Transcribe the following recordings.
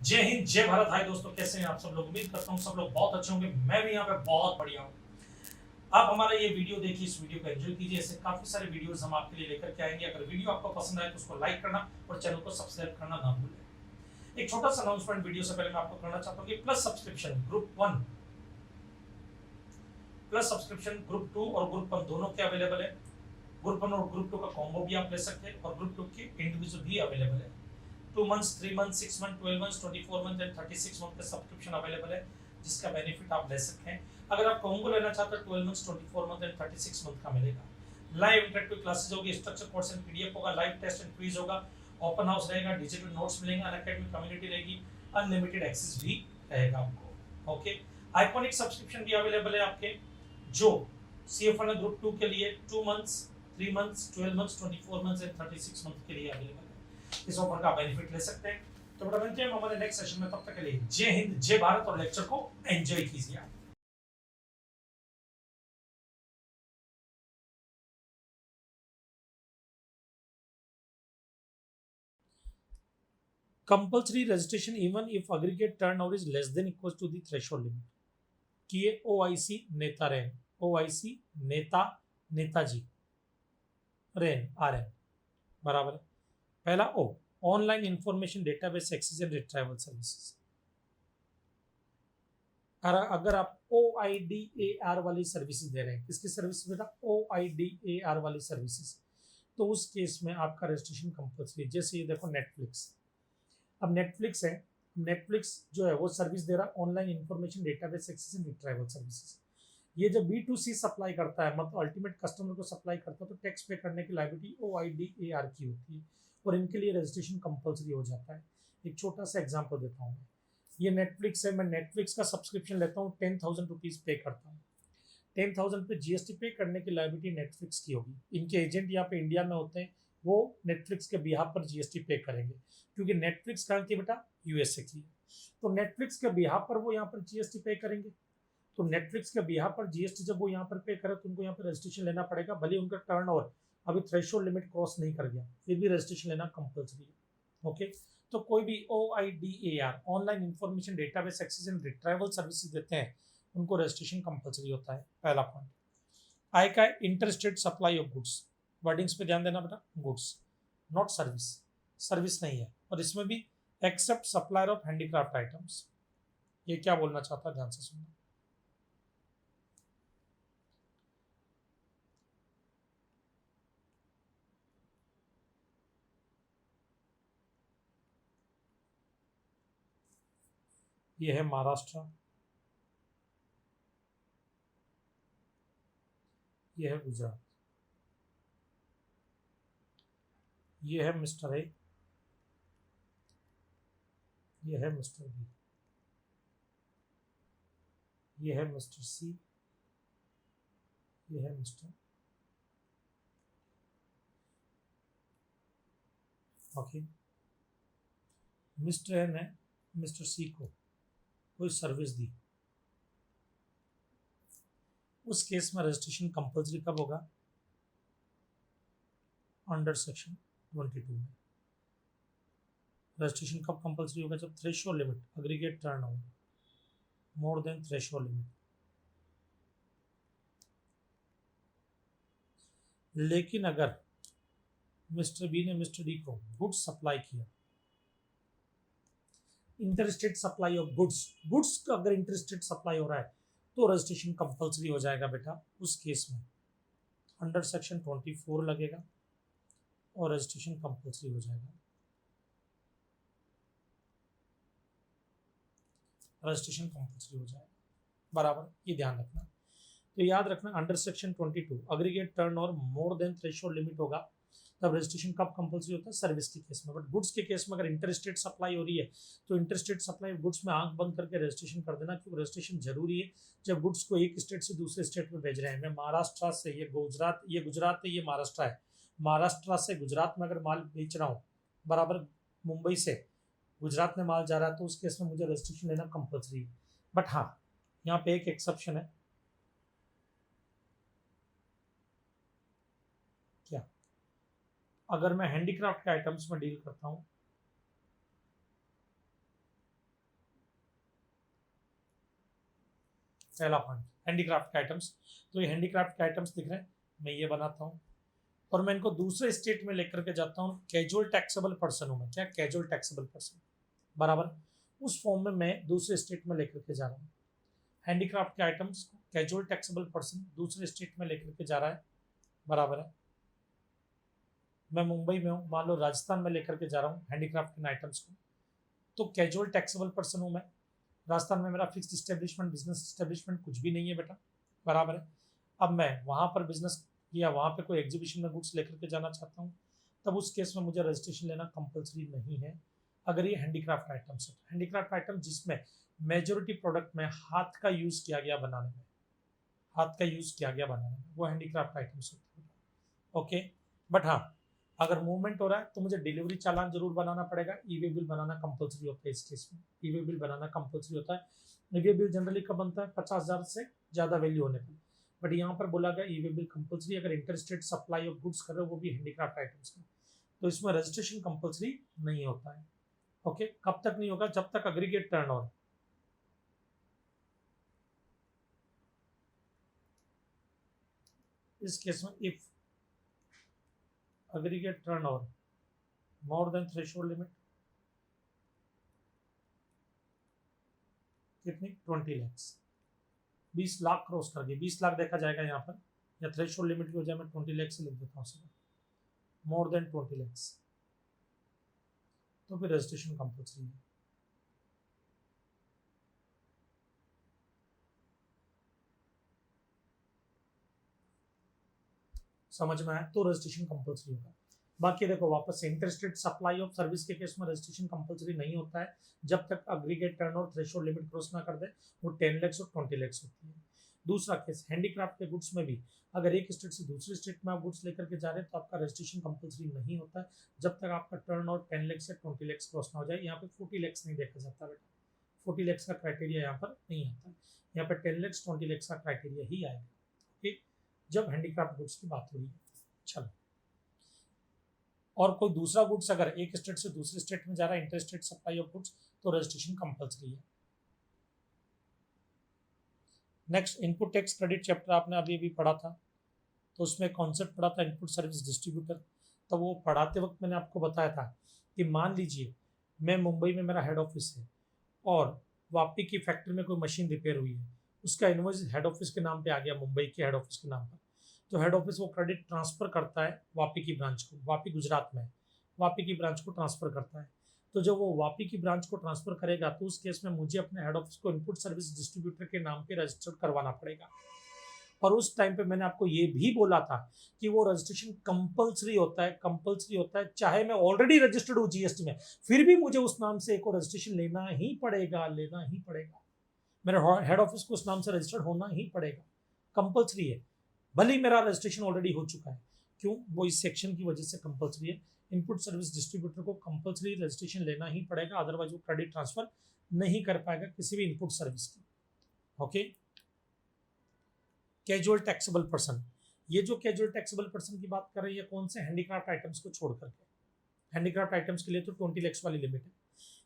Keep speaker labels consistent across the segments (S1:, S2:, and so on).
S1: जय हिंद, जय भारत। हाय दोस्तों, कैसे हैं आप सब लोग। उम्मीद करता हूँ सब लोग बहुत अच्छे होंगे। मैं भी यहाँ पे बहुत बढ़िया हूँ। आप हमारा ये वीडियो देखिए, इस वीडियो को एंजॉय कीजिए। ऐसे काफी सारे वीडियोस हम आपके लिए लेकर के आएंगे। अगर वीडियो आपको पसंद आए तो उसको लाइक करना और चैनल को सब्सक्राइब करना ना भूलें। एक छोटा सा अनाउंसमेंट वीडियो से पहले मैं आपको करना चाहता हूँ कि plus subscription group 1, plus subscription group 2 और ग्रुप 1 दोनों के अवेलेबल है। ग्रुप 1 और ग्रुप 2 का कॉम्बो भी आप ले सकते हैं और ग्रुप 2 के इंडिविजुअल भी अवेलेबल है। 2 months, 3 months, 6 month, 12 months, 24 month and 36 month का सब्सक्रिप्शन अवेलेबल है, जिसका बेनिफिट आप ले सकते हैं। अगर आप कॉम्बो लेना चाहते हैं 12 मंथ्स, 24 मंथ एंड 36 मंथ का मिलेगा। लाइव इंटरेक्टिव क्लासेस होगी, स्ट्रक्चर कोर्स एंड पीडीएफ होगा, लाइव टेस्ट एंड क्विज होगा, ओपन हाउस रहेगा, डिजिटल नोट्स मिलेंगे, अनअकैडमिक कम्युनिटी रहेगी, अनलिमिटेड एक्सेस भी रहेगा आपको। ओके, आइकॉनिक सब्सक्रिप्शन भी अवेलेबल है आपके, जो सीएफएन ग्रुप 2 के लिए 2 months, 3 months, 12 months, 24 months and 36 month के लिए अवेलेबल है। इस ऑफर का बेनिफिट ले सकते हैं। तो बड़ा मिलते हैं हमारे नेक्स्ट सेशन में, तब तक के लिए जय हिंद, जय भारत और लेक्चर को एंजॉय कीजिए आप। Compulsory registration even if aggregate turnover is less than equals to the threshold limit। किए ओआईसी नेता रैन, ओआईसी नेता, नेताजी, रैन आरएन बराबर है। पहला O, online information database access and retrieval services. अगर आप O I D A R वाली सर्विसेज दे रहे हैं, किसकी सर्विस बेटा, O I D A R वाली सर्विसेज, तो उस केस में आपका रजिस्ट्रेशन कंपल्सरी। जैसे ये देखो नेटफ्लिक्स, अब नेटफ्लिक्स है, नेटफ्लिक्स जो है वो सर्विस दे रहा है online information database access and retrieval services. ये जब B2C सप्लाई करता है, मतलब अल्टीमेट कस्टमर को सप्लाई करता है, तो टैक्स पे करने की liability O I D A R की होती है और इनके लिए रजिस्ट्रेशन कंपल्सरी हो जाता है। एक छोटा सा एग्जाम्पल देता हूँ मैं। ये नेटफ्लिक्स है, मैं नेटफ्लिक्स का सब्सक्रिप्शन लेता हूँ, 10,000 रुपीज पे करता हूँ। 10,000 पे जीएसटी पे करने की लायबिलिटी नेटफ्लिक्स की होगी। इनके एजेंट यहाँ पे इंडिया में होते हैं, वो नेटफ्लिक्स के बिहाफ पर जीएसटी पे करेंगे, क्योंकि नेटफ्लिक्स कहाँ की बेटा, यूएसए की है। तो नेटफ्लिक्स के बिहाफ पर वो यहाँ पर जीएसटी पे करेंगे। तो नेटफ्लिक्स के बिहाफ पर जीएसटी जब वो यहाँ पर पे करे, तो उनको यहाँ पर रजिस्ट्रेशन लेना पड़ेगा, भले उनका टर्नओवर अभी थ्रेशोल्ड लिमिट क्रॉस नहीं कर गया, फिर भी रजिस्ट्रेशन लेना कंपल्सरी है। ओके, तो कोई भी O I D A R, online information database access and retrieval services देते हैं, उनको रजिस्ट्रेशन कंपल्सरी होता है। पहला पॉइंट। आय का interstate supply of goods, wordings पे ध्यान देना बेटा, गुड्स नॉट सर्विस, सर्विस नहीं है। और इसमें भी except supplier of handicraft items. ये क्या बोलना चाहता है, ध्यान से सुनना। ये है महाराष्ट्र, ये है गुजरात, ये है मिस्टर ए, ये है मिस्टर बी, ये है मिस्टर सी, ये है मिस्टर। ओके, मिस्टर ए ने मिस्टर सी को कोई सर्विस दी, उस केस में रजिस्ट्रेशन कंपल्सरी कब होगा, अंडर सेक्शन 22 में। रजिस्ट्रेशन कब कंपल्सरी होगा, जब threshold limit, aggregate turnover more than threshold limit. लेकिन अगर मिस्टर बी ने मिस्टर डी को गुड्स सप्लाई किया, interstate supply of goods, goods का अगर इंटरस्टेट सप्लाई हो रहा है, तो रजिस्ट्रेशन कंपल्सरी हो जाएगा बेटा। उस केस में अंडर सेक्शन 24 लगेगा और रजिस्ट्रेशन कंपल्सरी हो जाएगा। रजिस्ट्रेशन कंपल्सरी हो जाएगा, बराबर, ये ध्यान रखना। तो याद रखना, अंडर सेक्शन 22 अग्रीगेट टर्न और मोर देन थ्रेशोल्ड लिमिट होगा, तब रजिस्ट्रेशन कब कंपल्सरी होता है, सर्विस के केस में। बट गुड्स के केस में अगर इंटरस्टेट सप्लाई हो रही है, तो इंटरस्टेट सप्लाई गुड्स में आंख बंद करके रजिस्ट्रेशन कर देना, क्योंकि रजिस्ट्रेशन जरूरी है जब गुड्स को एक स्टेट से दूसरे स्टेट में भेज रहे हैं। मैं महाराष्ट्र से, ये गुजरात, ये गुजरात है, ये महाराष्ट्र है, महाराष्ट्र से गुजरात में अगर माल बेच रहा हूँ, बराबर, मुंबई से गुजरात में माल जा रहा है, तो उस केस में मुझे रजिस्ट्रेशन लेना कंपल्सरी है। बट हाँ, यहाँ पे एक एक्सेप्शन है। क्या, अगर मैं हैंडीक्राफ्ट के आइटम्स में डील करता हूँ, पहला पॉइंट हैंडीक्राफ्ट के आइटम्स। तो ये हैंडीक्राफ्ट के आइटम्स दिख रहे हैं, मैं ये बनाता हूँ और मैं इनको दूसरे स्टेट में लेकर के जाता हूँ। कैजुअल टैक्सेबल पर्सन हूँ मैं, क्या कैजुअल टैक्सेबल पर्सन, बराबर। उस फॉर्म में मैं दूसरे स्टेट में लेकर के जा रहा हूँ। हैंडीक्राफ्ट के आइटम्स को कैजुअल टैक्सेबल पर्सन दूसरे स्टेट में लेकर के जा रहा है, बराबर है। मैं मुंबई में हूँ, मान लो राजस्थान में लेकर के जा रहा हूँ हैंडीक्राफ्ट के आइटम्स को, तो कैजुअल टैक्सेबल पर्सन हूँ मैं। राजस्थान में मेरा फिक्स्ड इस्टेब्लिशमेंट, बिजनेस इस्टेब्लिशमेंट कुछ भी नहीं है बेटा, बराबर है। अब मैं वहाँ पर बिजनेस या वहाँ पे कोई एग्जीबिशन में गुड्स लेकर के जाना चाहता हूँ, तब उस केस में मुझे रजिस्ट्रेशन लेना कंपलसरी नहीं है, अगर ये हैंडीक्राफ्ट आइटम्स है। हैंडीक्राफ्ट आइटम जिसमें मेजोरिटी प्रोडक्ट में हाथ का यूज़ किया गया बनाने में, हाथ का यूज़ किया गया बनाने में, वो हैंडीक्राफ्ट आइटम्स होते हैं। ओके, बट हाँ, अगर मूवमेंट हो रहा है तो मुझे डिलीवरी चालान जरूर बनाना पड़ेगा। ई वे बिल बनाना कंपलसरी होता है इस केस में, ई वे बिल बनाना कंपलसरी होता है। ई वे बिल जनरली कब बनता है, 50,000 से ज़्यादा वैल्यू होने पर, बट यहाँ पर बोला गया ई वे बिल कंपलसरी अगर इंटरस्टेट सप्लाई ऑफ गुड्स कर रहे हो, वो भी हैंडीक्राफ्ट आइटम्स का, तो इसमें रजिस्ट्रेशन कंपलसरी नहीं होता है। ओके, कब तक नहीं होगा, जब तक एग्रीगेट टर्नओवर, इस केस में if aggregate turnover more than threshold limit, कितनी 20 lakhs, 20 लाख क्रॉस कर गई, 20 लाख देखा जाएगा यहाँ पर, या थ्रेशोल्ड लिमिट की वजह मैं 20 लाख से लिख देता हूँ सीधा, मोर देन 20 lakhs, तो फिर रजिस्ट्रेशन कंपल्सरी है। समझ में आया, तो रजिस्ट्रेशन कंपल्सरी होगा। बाकी देखो वापस से, इंटरस्टेट सप्लाई ऑफ सर्विस के केस में रजिस्ट्रेशन कंपल्सरी नहीं होता है जब तक aggregate turnover threshold limit cross ना कर दे, वो 10 lakhs और 20 lakhs होती है। दूसरा केस हैंडीक्राफ्ट के गुड्स में भी, अगर एक स्टेट से दूसरे स्टेट में आप गुड्स लेकर के जा रहे हैं तो आपका रजिस्ट्रेशन कंपल्सरी नहीं होता है जब तक आपका टर्नओवर 10 lakhs से 20 lakhs क्रॉस ना हो जाए। यहाँ पे 40 lakhs नहीं देखा जाता बेटा, 40 lakhs का क्राइटेरिया यहाँ पर नहीं आता है, यहाँ पर 10 lakhs 20 lakhs का क्राइटेरिया ही आएगा, ओके, जब हैंडीक्राफ्ट गुड्स की बात हो रही है। चलो, और कोई दूसरा गुड्स अगर एक स्टेट से दूसरे स्टेट में जा रहा है, इंटरस्टेट सप्लाई ऑफ गुड्स, तो रजिस्ट्रेशन कंपल्सरी है। Next, input tax credit chapter आपने अभी अभी पढ़ा था, तो उसमें कॉन्सेप्ट पढ़ा था इनपुट सर्विस डिस्ट्रीब्यूटर। तो वो पढ़ाते वक्त मैंने आपको बताया था कि मान लीजिए मैं मुंबई में मेरा हेड ऑफिस है और वापी की फैक्ट्री में कोई मशीन रिपेयर हुई है, उसका इनवॉइस हेड ऑफिस के नाम पे आ गया, मुंबई के हेड ऑफिस के नाम पर, तो हेड ऑफिस वो क्रेडिट ट्रांसफर करता है वापी की ब्रांच को, वापी गुजरात में, वापी की ब्रांच को ट्रांसफर करता है। तो जब वो वापी की ब्रांच को ट्रांसफर करेगा तो उस केस में मुझे अपने हेड ऑफिस को इनपुट सर्विस डिस्ट्रीब्यूटर के नाम पे रजिस्टर्ड करवाना पड़ेगा। और उस टाइम पे मैंने आपको ये भी बोला था कि वो रजिस्ट्रेशन कंपलसरी होता है, कंपलसरी होता है, चाहे मैं ऑलरेडी रजिस्टर्ड हूँ जीएसटी में, फिर भी मुझे उस नाम से एक और रजिस्ट्रेशन लेना ही पड़ेगा, लेना ही पड़ेगा। मेरे हेड ऑफिस को उस नाम से रजिस्टर्ड होना ही पड़ेगा, कंपलसरी है, भले ही मेरा रजिस्ट्रेशन ऑलरेडी हो चुका है। क्यों, वो इस सेक्शन की वजह से कंपलसरी है। इनपुट सर्विस डिस्ट्रीब्यूटर को कंपलसरी रजिस्ट्रेशन लेना ही पड़ेगा, अदरवाइज वो क्रेडिट ट्रांसफर नहीं कर पाएगा किसी भी इनपुट सर्विस की। ओके, कैजुअल टैक्सेबल पर्सन, ये जो कैजुअल टैक्सेबल पर्सन की बात कर रही है कौन से, हैंडीक्राफ्ट आइटम्स को छोड़ करके। हैंडीक्राफ्ट आइटम्स के लिए तो 20 lakhs वाली लिमिट है।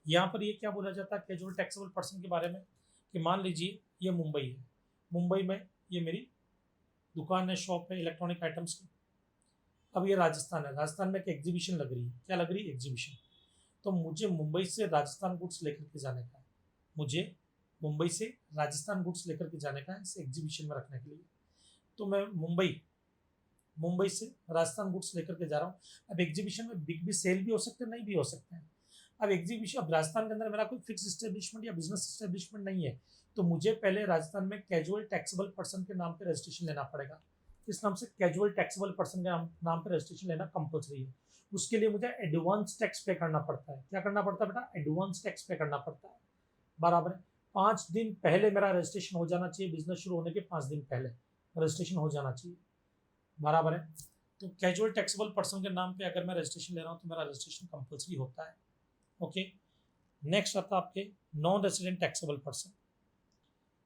S1: यहाँ पर ये क्या बोला जाता है कैजुअल टैक्सेबल पर्सन के बारे में, कि मान लीजिए ये मुंबई है, मुंबई में ये मेरी दुकान है, शॉप है इलेक्ट्रॉनिक आइटम्स की। अब ये राजस्थान है, राजस्थान में एक एग्जीबिशन लग रही है, क्या लग रही है, एग्जीबिशन। तो मुझे मुंबई से राजस्थान गुड्स लेकर के जाने का है, मुझे मुंबई से राजस्थान गुड्स लेकर के जाने का है इस एग्जीबिशन में रखने के लिए। तो मैं मुंबई से राजस्थान गुड्स लेकर के जा रहा हूँ। अब एग्जीबिशन में बिग भी सेल भी हो सकते हैं, नहीं भी हो सकते हैं। अब एग्जीबिशन, अब राजस्थान के अंदर मेरा कोई फिक्स इस्टेब्लिशमेंट या बिजनेस इस्टेब्लिशमेंट नहीं है, तो मुझे पहले राजस्थान में कैजुअल टैक्सेबल पर्सन के नाम पे रजिस्ट्रेशन लेना पड़ेगा। इस नाम से कैजुअल टैक्सेबल पर्सन के नाम पे रजिस्ट्रेशन लेना कंपलसरी है। उसके लिए मुझे एडवांस टैक्स पे करना पड़ता है। क्या करना पड़ता है बेटा, एडवांस टैक्स पे करना पड़ता है, बराबर है। 5 दिन पहले मेरा रजिस्ट्रेशन हो जाना चाहिए, बिजनेस शुरू होने के 5 दिन पहले रजिस्ट्रेशन हो जाना चाहिए, बराबर है। तो कैजुअल टैक्सेबल पर्सन के नाम पे अगर मैं रजिस्ट्रेशन ले रहा हूँ तो मेरा रजिस्ट्रेशन कंपलसरी होता है। ओके, नेक्स्ट आता है आपके non resident taxable person.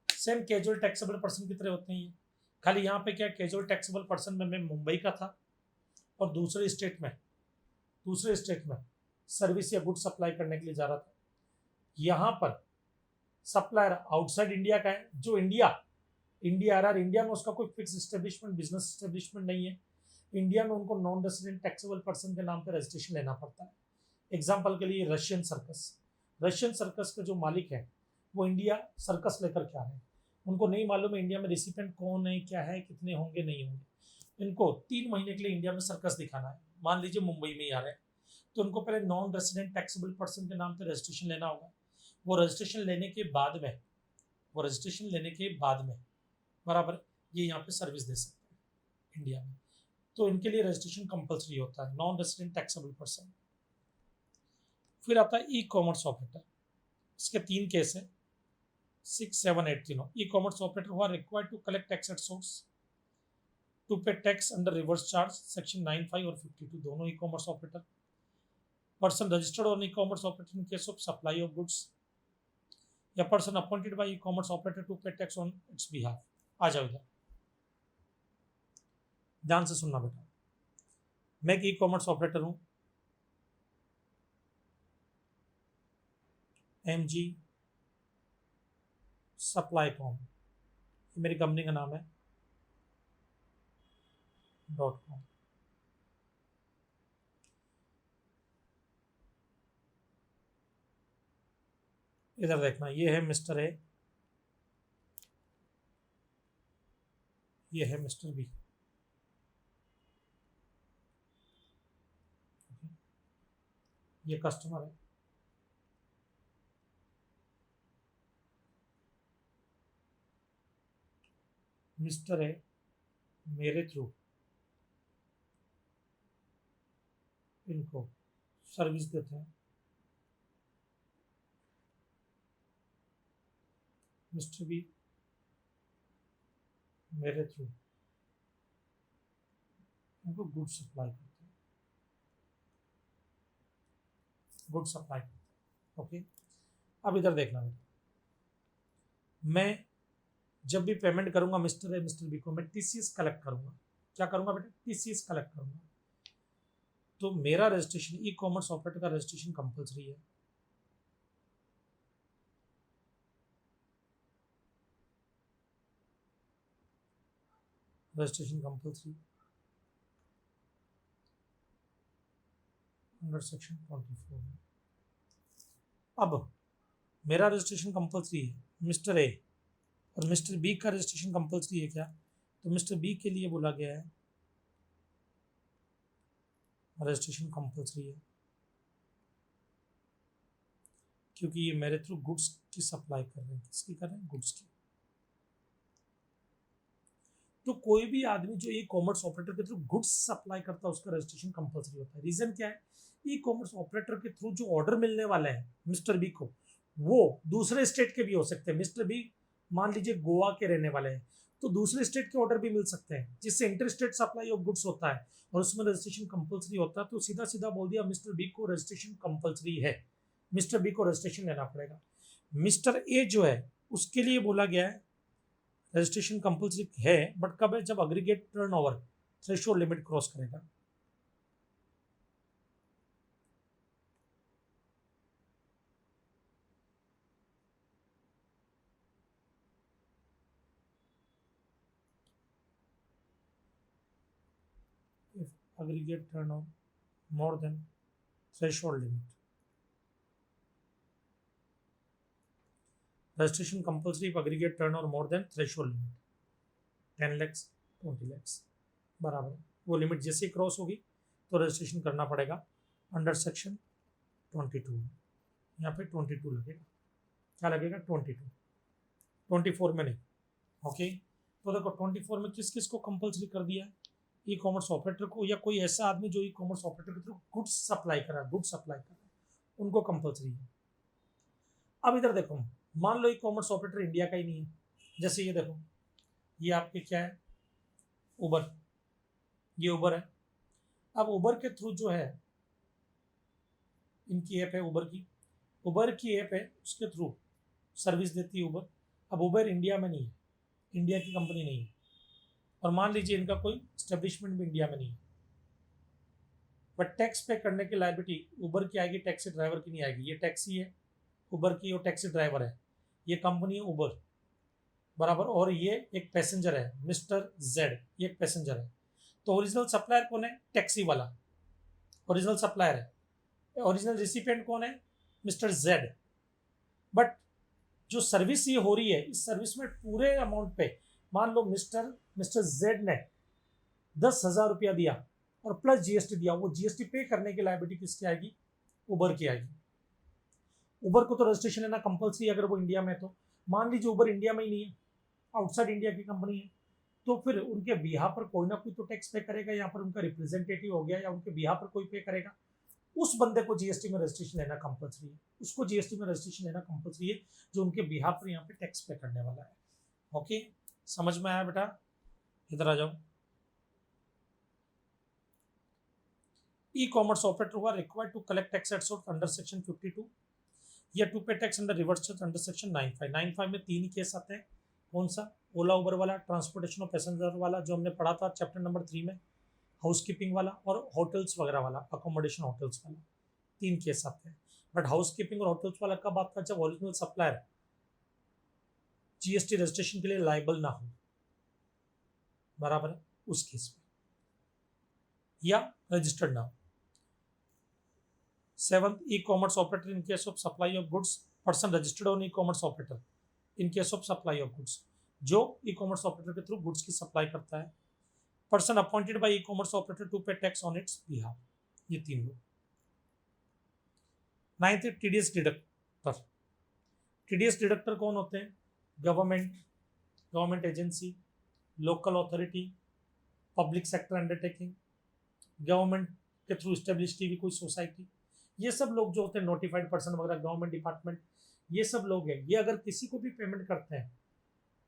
S1: Same casual taxable person की तरह होते हैं ये, खाली यहाँ पे क्या, कैजुअल टैक्सेबल पर्सन में मैं मुंबई का था और दूसरे स्टेट में सर्विस या गुड सप्लाई करने के लिए जा रहा था। यहाँ पर सप्लायर आउटसाइड इंडिया का है, जो इंडिया इंडिया आ रहा है, इंडिया में उसका कोई फिक्स एस्टेब्लिशमेंट बिजनेस एस्टेब्लिशमेंट नहीं है। इंडिया में उनको नॉन रेसिडेंट टैक्सेबल पर्सन के नाम पर रजिस्ट्रेशन लेना पड़ता है। एग्जाम्पल के लिए रशियन सर्कस के जो मालिक है वो इंडिया सर्कस लेकर के आ रहे हैं। उनको नहीं मालूम है इंडिया में रेसिपेंट कौन है, क्या है, कितने होंगे, नहीं होंगे। इनको 3 महीने के लिए इंडिया में सर्कस दिखाना है, मान लीजिए मुंबई में ही आ रहे हैं, तो उनको पहले नॉन रेसिडेंट टैक्सेबल पर्सन के नाम पे रजिस्ट्रेशन लेना होगा। वो रजिस्ट्रेशन लेने के बाद में बराबर ये यहाँ पे सर्विस दे सकते हैं इंडिया में। तो इनके लिए रजिस्ट्रेशन कंपलसरी होता है, नॉन रेसिडेंट टैक्सेबल पर्सन। फिर आता है ई कॉमर्स ऑपरेटर। इसके 3 केस है, 6, 7, 8 तीनों। ई कॉमर्स ऑपरेटर हुआ required to collect tax at source, to pay tax under reverse charge, section 95 और 52 दोनों e commerce operator. Person registered on e commerce operator in case of supply of goods, या person appointed by e commerce operator to pay tax on its behalf. आ जाओ इधर, ध्यान से सुनना बेटा। मैं एक ई कॉमर्स ऑपरेटर हूं, MG सप्लाई कॉम, मेरी कंपनी का नाम है .com। इधर देखना, ये है मिस्टर ए, ये है मिस्टर बी। ये कस्टमर है, मिस्टर ए मेरे थ्रू इनको सर्विस देते हैं, मिस्टर बी मेरे थ्रू इनको गुड सप्लाई करते हैं, ओके। अब इधर देखना बेटा, मैं जब भी पेमेंट करूंगा मिस्टर ए मिस्टर बी को, मैं TCS कलेक्ट करूंगा। क्या करूंगा बेटा? TCS कलेक्ट करूंगा। तो मेरा रजिस्ट्रेशन, ई कॉमर्स ऑपरेटर का रजिस्ट्रेशन कंपलसरी है। रजिस्ट्रेशन कंपलसरी अंडर सेक्शन 24 में। अब मेरा रजिस्ट्रेशन कंपलसरी है, मिस्टर ए और मिस्टर बी का रजिस्ट्रेशन कंपलसरी है क्या? तो मिस्टर बी के लिए बोला गया है रजिस्ट्रेशन कंपलसरी है, क्योंकि ये मेरे थ्रू गुड्स की सप्लाई कर रहे हैं। किसकी कर रहे हैं? गुड्स की। तो कोई भी आदमी जो ई कॉमर्स ऑपरेटर के थ्रू गुड्स सप्लाई करता है उसका रजिस्ट्रेशन कंपलसरी होता है। रीजन क्या है? ई कॉमर्स ऑपरेटर के थ्रू जो ऑर्डर मिलने वाले हैं मिस्टर बी को, वो दूसरे स्टेट के भी हो सकते हैं। मिस्टर बी मान लीजिए गोवा के रहने वाले हैं, तो दूसरे स्टेट के ऑर्डर भी मिल सकते हैं, जिससे inter state supply of goods होता है और उसमें रजिस्ट्रेशन कंपलसरी होता है। तो सीधा सीधा बोल दिया मिस्टर बी को रजिस्ट्रेशन कंपलसरी है, मिस्टर बी को रजिस्ट्रेशन लेना पड़ेगा। मिस्टर ए जो है उसके लिए बोला गया है रजिस्ट्रेशन कंपलसरी है, बट कब है? जब aggregate turnover threshold limit cross करेगा। Aggregate turnover more than threshold limit. Registration compulsory if aggregate turnover more than threshold limit 10 lakhs 20 lakhs बराबर। वो लिमिट जैसे ही क्रॉस होगी तो रजिस्ट्रेशन करना पड़ेगा अंडर सेक्शन 22 में। यहाँ पे 22 लगेगा। क्या लगेगा? 22, 24 में नहीं। ओके, तो देखो 24 में किस किस को कंपलसरी कर दिया है? ई कॉमर्स ऑपरेटर को, या कोई ऐसा आदमी जो ई कॉमर्स ऑपरेटर के थ्रू गुड्स सप्लाई कर रहा है, उनको कंपलसरी है। अब इधर देखो, मान लो ई कॉमर्स ऑपरेटर इंडिया का ही नहीं है। जैसे ये देखो, ये आपके क्या है? उबर। ये उबर है। अब उबर के थ्रू जो है, इनकी ऐप है उबर की ऐप है, उसके थ्रू सर्विस देती है उबर। अब उबर इंडिया में नहीं है, इंडिया की कंपनी नहीं है, और मान लीजिए इनका कोई स्टेब्लिशमेंट भी इंडिया में नहीं है, बट टैक्स पे करने की लायबिलिटी उबर की आएगी, टैक्सी ड्राइवर की नहीं आएगी। ये टैक्सी है उबर की, और टैक्सी ड्राइवर है, ये कंपनी है उबर, बराबर, और ये एक पैसेंजर है मिस्टर जेड, ये एक पैसेंजर है। तो ओरिजिनल सप्लायर कौन है? टैक्सी वाला ओरिजिनल सप्लायर है। ओरिजिनल रिसिपिएंट कौन है? Mister Z. बट जो सर्विस ये हो रही है, इस सर्विस में पूरे अमाउंट पे मान लो मिस्टर जेड ने 10,000 रुपया दिया और प्लस जीएसटी दिया, वो जीएसटी पे करने की लायबिलिटी किसकी आएगी? उबर की आएगी। उबर को तो रजिस्ट्रेशन लेना कंपलसरी है अगर वो इंडिया में। तो मान लीजिए उबर इंडिया में ही नहीं है, आउटसाइड इंडिया की कंपनी है, तो फिर उनके बिहार पर कोई ना कोई तो टैक्स पे करेगा। यहाँ पर उनका रिप्रेजेंटेटिव हो गया या उनके बिहार पर कोई पे करेगा। उस बंदे को जीएसटी में रजिस्ट्रेशन लेना कंपलसरी है, उसको जीएसटी में रजिस्ट्रेशन लेना कंपलसरी है जो उनके बिहार पर यहाँ पे टैक्स पे करने वाला है। ओके, समझ में आया बेटा? इधर आ जाओ। ई-कॉमर्स ऑपरेटर हुआ required to collect tax at source under section 52 या to pay tax under reverse charge under section 95 में 3 ही केस आते हैं। कौन सा? ओला उबर वाला, ट्रांसपोर्टेशन ऑफ पैसेंजर वाला जो हमने पढ़ा था चैप्टर नंबर 3 में, हाउसकीपिंग वाला और होटल्स वगैरह वाला, अकोमोडेशन होटल्स वाला। 3 केस आते हैं। बट हाउसकीपिंग और होटल्स वाला कब आता है? जब ओरिजिनल सप्लायर जीएसटी रजिस्ट्रेशन के लिए लायबल ना हो, बराबर है, उस केस में, या रजिस्टर्ड ना हो। 7th, e-commerce operator in case of supply of goods, person registered on e-commerce operator in case of supply of goods, जो ई-कॉमर्स ऑपरेटर के थ्रू गुड्स की सप्लाई करता है। Person appointed by e-commerce operator to pay tax on its behalf, ये 3 लोग। 9th, TDS deductor. TDS deductor कौन होते हैं? Government agency, local authority, public sector undertaking, government के थ्रू स्टेब्लिश की हुई कोई सोसाइटी, ये सब लोग जो होते हैं, नोटिफाइड पर्सन वगैरह, गवर्नमेंट डिपार्टमेंट, ये सब लोग हैं। ये अगर किसी को भी पेमेंट करते हैं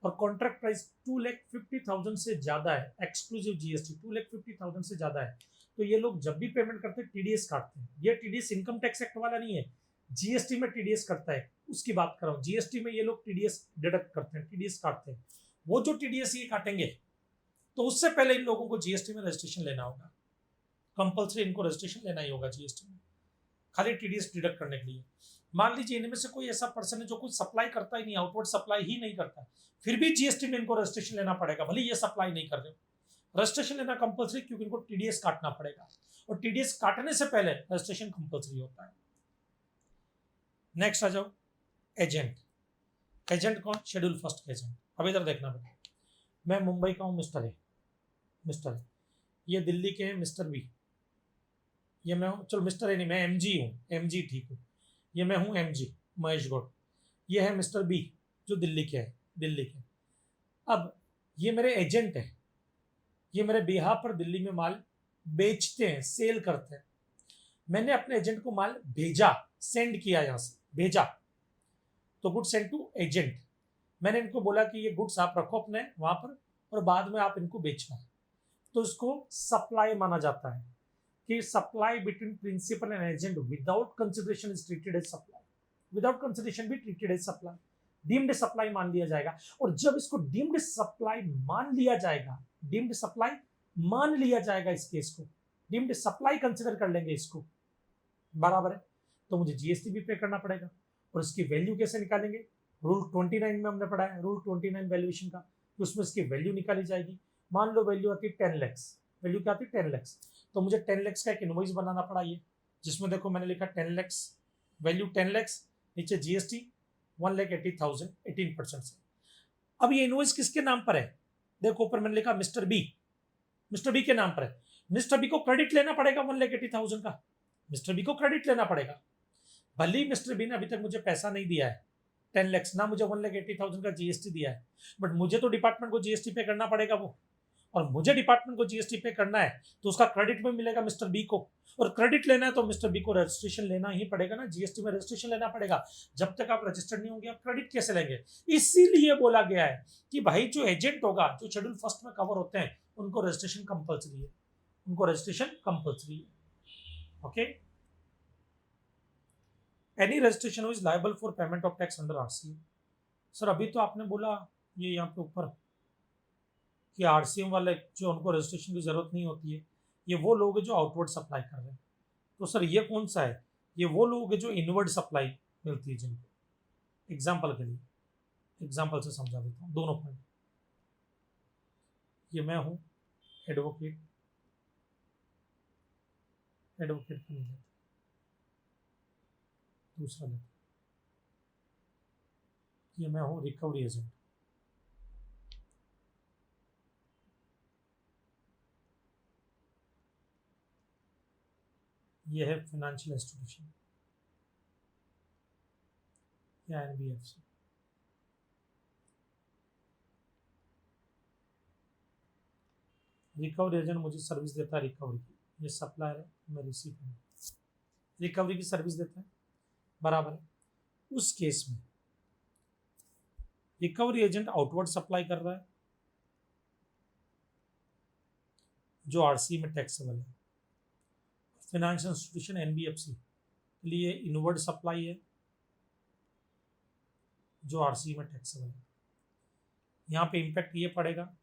S1: और कॉन्ट्रैक्ट प्राइस 2,50,000 से ज्यादा है, एक्सक्लूसिव जीएसटी 2,50,000 से ज्यादा है, तो ये लोग जब भी पेमेंट करते हैं टीडीएस काटते हैं। ये टीडीएस इनकम टैक्स एक्ट वाला नहीं है, जीएसटी में टीडीएस करता है, उसकी बात कर रहा हूँ। जीएसटी में ये लोग टीडीएस डिडक्ट करते हैं, टीडीएस काटते हैं। वो जो टीडीएस ये काटेंगे, तो उससे पहले इन लोगों को जीएसटी में रजिस्ट्रेशन लेना होगा। कंपल्सरी इनको रजिस्ट्रेशन लेना ही होगा जीएसटी में, खाली टीडीएस डिडक्ट करने के लिए। मान लीजिए इनमें से कोई ऐसा पर्सन है जो कुछ सप्लाई करता ही नहीं, आउटवर्ड सप्लाई ही नहीं करता, फिर भी जीएसटी में इनको रजिस्ट्रेशन लेना पड़ेगा, भले ये सप्लाई नहीं कर रहे हो। रजिस्ट्रेशन लेना कंपल्सरी, क्योंकि इनको टीडीएस काटना पड़ेगा, और टीडीएस काटने से पहले रजिस्ट्रेशन कंपल्सरी होता है। नेक्स्ट आ जाओ, एजेंट। एजेंट कौन? Schedule first agent. अब इधर देखना बेटा, मैं मुंबई का हूँ मिस्टर ए, ये दिल्ली के हैं मिस्टर बी, ये मैं हूँ, चलो मिस्टर ए नहीं, मैं एमजी हूँ, एमजी ठीक हूँ, ये मैं हूँ एमजी महेश गौड़, ये है मिस्टर बी जो दिल्ली के है, दिल्ली के। अब ये मेरे एजेंट है, ये मेरे बिहार पर दिल्ली में माल बेचते हैं, सेल करते हैं। मैंने अपने एजेंट को माल भेजा, सेंड किया, यहाँ से भेजा, तो गुड सेंड टू एजेंट। मैंने इनको बोला कि ये गुड्स आप रखो अपने वहां पर और बाद में आप इनको बेचना, तो इसको सप्लाई माना जाता है कि supply between principal and agent without consideration is treated as supply, without consideration भी treated as supply, deemed supply मान लिया जाएगा। और जब इसको डीम्ड सप्लाई मान लिया जाएगा, डीम्ड सप्लाई मान लिया जाएगा, इस केस को डीम्ड सप्लाई कंसिडर कर लेंगे इसको, बराबर है, तो मुझे जीएसटी भी पे करना पड़ेगा। और इसकी वैल्यू कैसे निकालेंगे? रूल 29 में हमने पढ़ा है, रूल 29 वैल्यूएशन का, कि उसमें इसकी वैल्यू निकाली जाएगी। मान लो वैल्यू आती है 10 लाख, वैल्यू क्या आती है 10 लाख, तो मुझे 10 लाख का एक इनवॉइस बनाना पड़ा, ये जिसमें देखो मैंने लिखा 10 लाख, वैल्यू 10 लाख, नीचे जीएसटी 1,80,000 18% से। अब ये इनवॉइस किसके नाम पर है? देखो ऊपर मैंने लिखा मिस्टर बी, मिस्टर बी के नाम पर है। मिस्टर बी को क्रेडिट लेना पड़ेगा 1,80,000 का, मिस्टर बी को क्रेडिट लेना पड़ेगा। भले ही मिस्टर बी ने अभी तक मुझे पैसा नहीं दिया है 10 लाख, ना मुझे 1,80,000 का जीएसटी दिया है, बट मुझे तो डिपार्टमेंट को जीएसटी पे करना पड़ेगा वो, और मुझे डिपार्टमेंट को जीएसटी पे करना है, तो उसका क्रेडिट में मिलेगा मिस्टर बी को, और क्रेडिट लेना है तो मिस्टर बी को रजिस्ट्रेशन लेना ही पड़ेगा ना, जीएसटी में रजिस्ट्रेशन लेना पड़ेगा। जब तक आप रजिस्टर्ड नहीं होंगे आप क्रेडिट कैसे लेंगे? इसीलिए बोला गया है कि भाई जो एजेंट होगा, जो शेड्यूल फर्स्ट में कवर होते हैं, उनको रजिस्ट्रेशन कंपल्सरी है, उनको रजिस्ट्रेशन कंपल्सरी है। Okay, any registration is liable for payment of tax under RCM. Sir अभी तो आपने बोला ये यहाँ पे ऊपर कि आरसीएम वाले जो उनको रजिस्ट्रेशन की जरूरत नहीं होती है, ये वो लोग हैं जो आउटवर्ड सप्लाई कर रहे हैं। तो सर ये कौन सा है? ये वो लोग हैं जो इनवर्ड सप्लाई मिलती है जिनको। एग्जाम्पल के लिए, एग्जाम्पल से समझा देता हूँ दोनों पॉइंट। ये मैं हूँ एडवोकेट, एडवोकेट का नहीं लेते, दूसरा लेते। ये मैं हूँ रिकवरी एजेंट, ये है फाइनेंशियल इंस्टीट्यूशन या एनबीएफसी। रिकवरी एजेंट मुझे सर्विस देता है रिकवरी की, ये सप्लायर है, मैं रिसिपिएंट। रिकवरी की सर्विस देता है, बराबर है। उस केस में रिकवरी एजेंट आउटवर्ड सप्लाई कर रहा है जो आरसी में टैक्सेबल है। फाइनेंशियल इंस्टीट्यूशन एनबीएफसी के लिए इनवर्ड सप्लाई है जो आरसी में टैक्सेबल है। यहाँ पे इम्पैक्ट ये पड़ेगा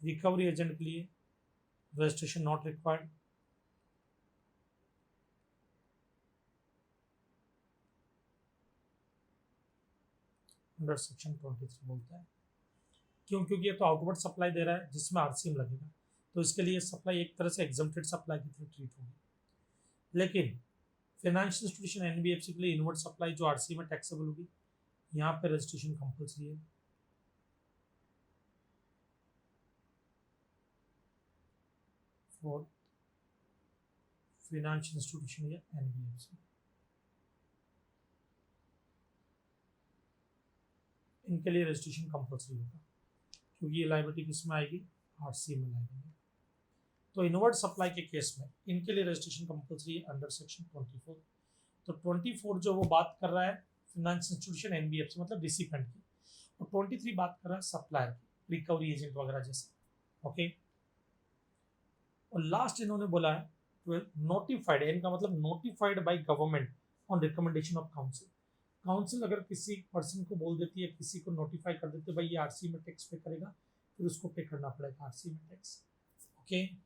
S1: रिकवरी एजेंट के लिए registration not required, under section 23 बोलता है। क्यों? क्योंकि ये तो आउटवर्ड सप्लाई दे रहा है जिसमें आरसीएम लगेगा, तो इसके लिए सप्लाई एक तरह से एग्जम्प्टेड सप्लाई की तरह ट्रीट होगी। लेकिन फाइनेंशियल इंस्टीट्यूशन एनबीएफसी के लिए इनवर्ड सप्लाई जो आरसी में टैक्सेबल होगी, यहाँ पे रजिस्ट्रेशन कंपल्सरी है। फॉर फाइनेंशियल इंस्टीट्यूशन या एनबीएफसी, इनके लिए रजिस्ट्रेशन कंपल्सरी होगा क्योंकि ये लायबिलिटी किसमें आएगी? आरसी में लगेगी। तो इनवर्ड सप्लाई के केस में इनके लिए रजिस्ट्रेशन कंपल्सरी है अंडर सेक्शन 24। तो 24 जो वो बात कर रहा है फाइनेंशियल इंस्टीट्यूशन एनबीएफसी मतलब रिसिपेंट की, और 23 बात कर रहा है सप्लायर की, रिकवरी एजेंट वगैरह जैसे। ओके, और लास्ट इन्होंने बोला है नोटिफाइड, इनका मतलब notified by government on recommendation of council. Council अगर किसी पर्सन को बोल देती है, किसी को नोटिफाई कर देते भाई ये आरसी में टैक्स पे करेगा, फिर उसको पे करना पड़ेगा आरसी में टैक्स। ओके।